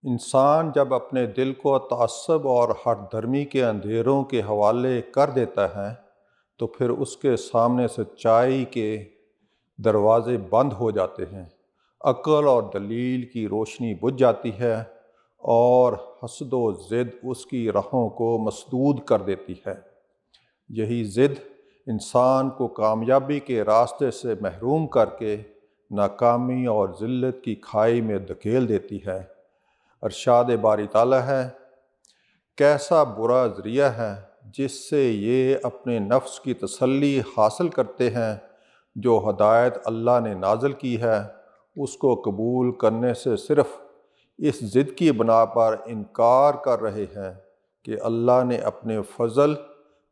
انسان جب اپنے دل کو تعصب اور ہٹ دھرمی کے اندھیروں کے حوالے کر دیتا ہے تو پھر اس کے سامنے سچائی کے دروازے بند ہو جاتے ہیں، عقل اور دلیل کی روشنی بجھ جاتی ہے اور حسد و ضد اس کی راہوں کو مسدود کر دیتی ہے۔ یہی ضد انسان کو کامیابی کے راستے سے محروم کر کے ناکامی اور ذلت کی کھائی میں دھکیل دیتی ہے۔ ارشاد باری تعالیٰ ہے، کیسا برا ذریعہ ہے جس سے یہ اپنے نفس کی تسلی حاصل کرتے ہیں، جو ہدایت اللہ نے نازل کی ہے اس کو قبول کرنے سے صرف اس ضد کی بنا پر انکار کر رہے ہیں کہ اللہ نے اپنے فضل،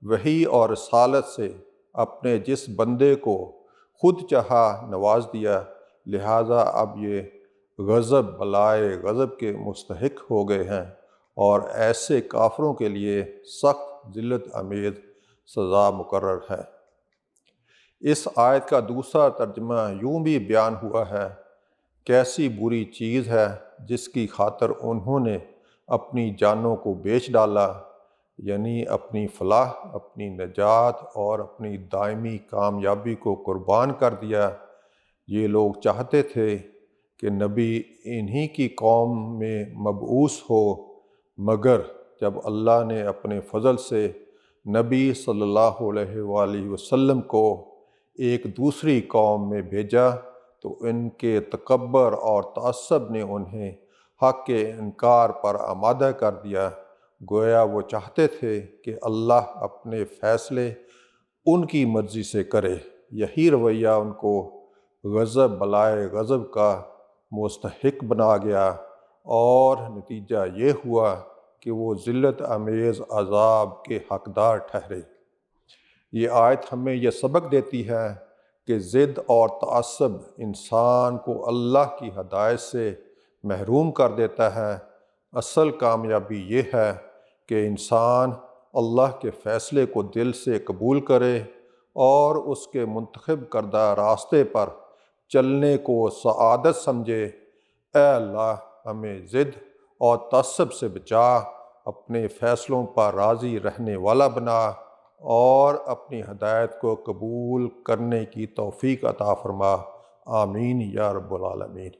وحی اور رسالت سے اپنے جس بندے کو خود چاہا نواز دیا، لہٰذا اب یہ غضب بلائے غضب کے مستحق ہو گئے ہیں اور ایسے کافروں کے لیے سخت ذلت آمیز سزا مقرر ہے۔ اس آیت کا دوسرا ترجمہ یوں بھی بیان ہوا ہے، کیسی بری چیز ہے جس کی خاطر انہوں نے اپنی جانوں کو بیچ ڈالا، یعنی اپنی فلاح، اپنی نجات اور اپنی دائمی کامیابی کو قربان کر دیا۔ یہ لوگ چاہتے تھے کہ نبی انہی کی قوم میں مبعوث ہو، مگر جب اللہ نے اپنے فضل سے نبی صلی اللہ علیہ وآلہ وسلم کو ایک دوسری قوم میں بھیجا تو ان کے تکبر اور تعصب نے انہیں حق کے انکار پر آمادہ کر دیا۔ گویا وہ چاہتے تھے کہ اللہ اپنے فیصلے ان کی مرضی سے کرے۔ یہی رویہ ان کو غضب بلائے غضب کا مستحق بنا گیا اور نتیجہ یہ ہوا کہ وہ ذلت آمیز عذاب کے حقدار ٹھہرے۔ یہ آیت ہمیں یہ سبق دیتی ہے کہ ضد اور تعصب انسان کو اللہ کی ہدایت سے محروم کر دیتا ہے۔ اصل کامیابی یہ ہے کہ انسان اللہ کے فیصلے کو دل سے قبول کرے اور اس کے منتخب کردہ راستے پر چلنے کو سعادت سمجھے۔ اے اللہ ہمیں ضد اور تعصب سے بچا، اپنے فیصلوں پر راضی رہنے والا بنا اور اپنی ہدایت کو قبول کرنے کی توفیق عطا فرما۔ آمین یا رب العالمین۔